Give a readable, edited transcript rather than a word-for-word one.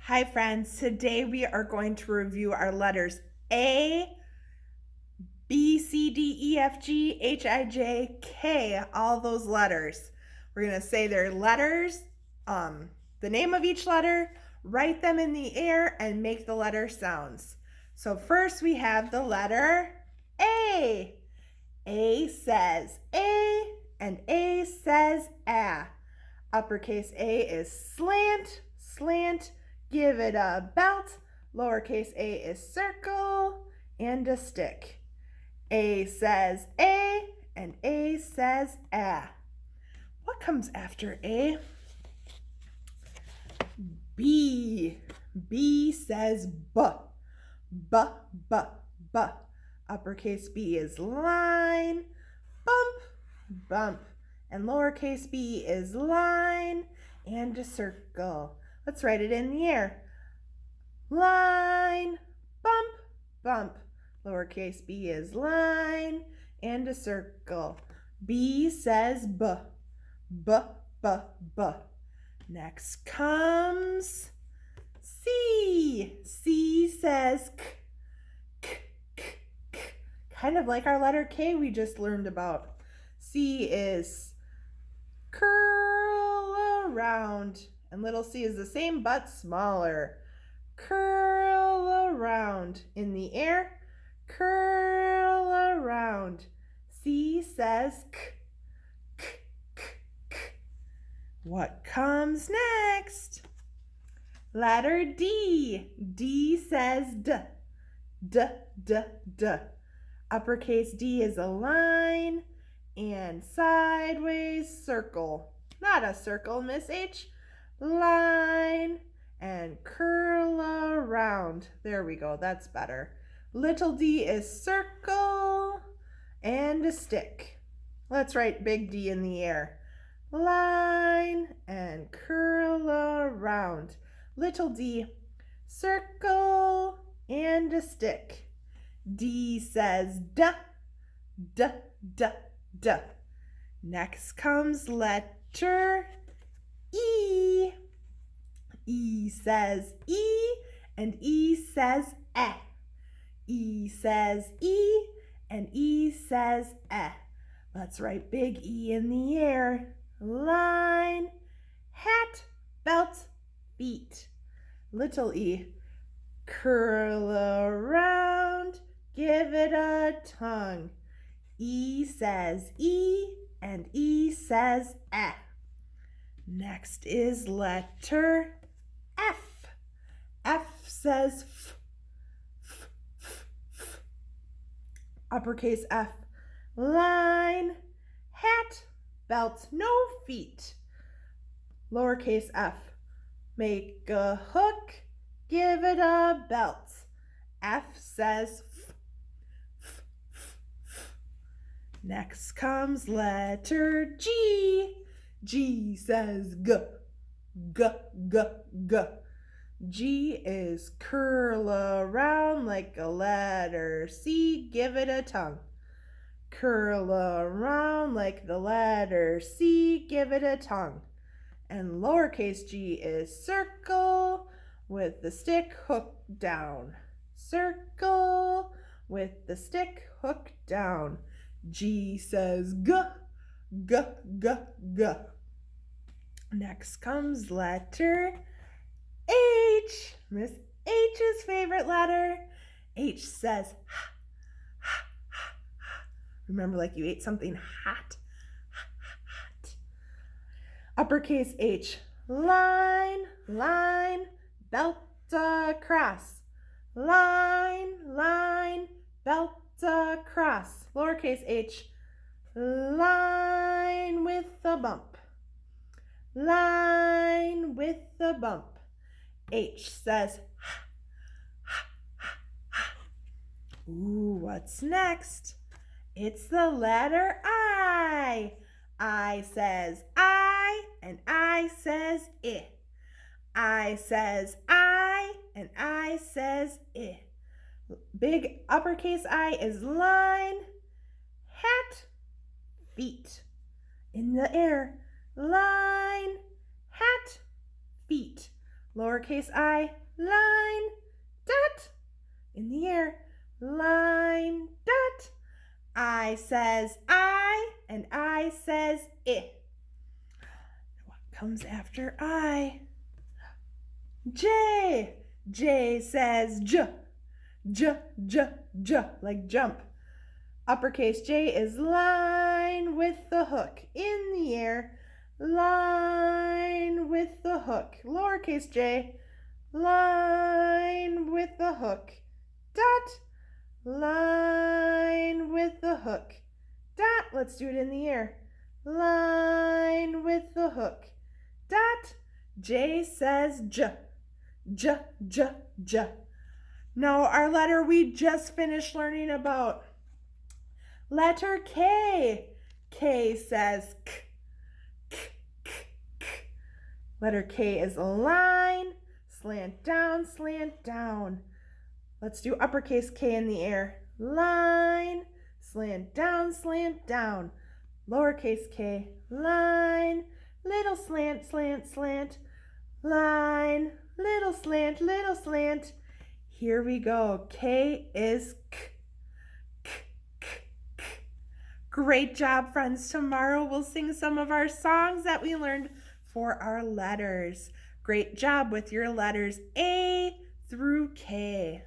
Hi friends, today we are going to review our letters A, B, C, D, E, F, G, H, I, J, K, all those letters. We're going to say their letters, the name of each letter, write them in the air, and make the letter sounds. So first we have the letter A. A says A, and A says A. Uppercase A is slant, slant, give it a belt. Lowercase a is circle and a stick. A says A, and A says A. What comes after A? B. B says B. B, B, B. Uppercase B is line, bump, bump. And lowercase b is line and a circle. Let's write it in the air. Line, bump, bump. Lowercase b is line and a circle. B says B, B, B, B. Next comes C. C says K, K, K, K. Kind of like our letter K we just learned about. C is curl around, and little c is the same but smaller. Curl around in the air, curl around. C says K, K, K, K. What comes next? Letter D. D says D, D, D, D. Uppercase D is a line and sideways circle. Not a circle, Miss H. Line and curl around. There we go, that's better. Little d is circle and a stick. Let's write big D in the air. Line and curl around. Little d, circle and a stick. D says D, D, D, D. Next comes letter E. E says E, and E says E. E says E, and E says E. Let's write big E in the air. Line, hat, belt, feet. Little e, curl around, give it a tongue. E says E, and E says F. Next is letter F. F says F, F, F, F. Uppercase F. Line, hat, belt, no feet. Lowercase f. Make a hook, give it a belt. F says F, F, F, F. Next comes letter G. G says G, G, G, G. G is curl around like a letter C, give it a tongue. Curl around like the letter C, give it a tongue. And lowercase g is circle with the stick hooked down. Circle with the stick hooked down. G says G, G, G, G. Next comes letter H. Miss H's favorite letter. H says H, H, H, H. Remember, like you ate something hot. Hot. Uppercase H. Line, line, belt across. Line, line, belt across. Lowercase h. Line with a bump. Line with a bump. H says ha, ha, ha, ha. Ooh, what's next? It's the letter I. I says I, and I says I. I says I, and I says I. Big uppercase I is line, hat, feet. In the air, line, hat, feet. Lowercase I, line, dot. In the air, line, dot. I says I, and I says I. What comes after I? J. J says J. J, J, J, like jump. Uppercase J is line with the hook. In the air, line with the hook. Lowercase j, line with the hook. Dot, line with the hook. Dot, let's do it in the air. Line with the hook. Dot, J says J. J, J, J. Now our letter we just finished learning about. Letter K. K says K, K, K, K. Letter K is a line, slant down, slant down. Let's do uppercase K in the air. Line, slant down, slant down. Lowercase k, line, little slant, slant, slant. Line, little slant, little slant. Here we go. K is K. Great job, friends. Tomorrow we'll sing some of our songs that we learned for our letters. Great job with your letters A through K.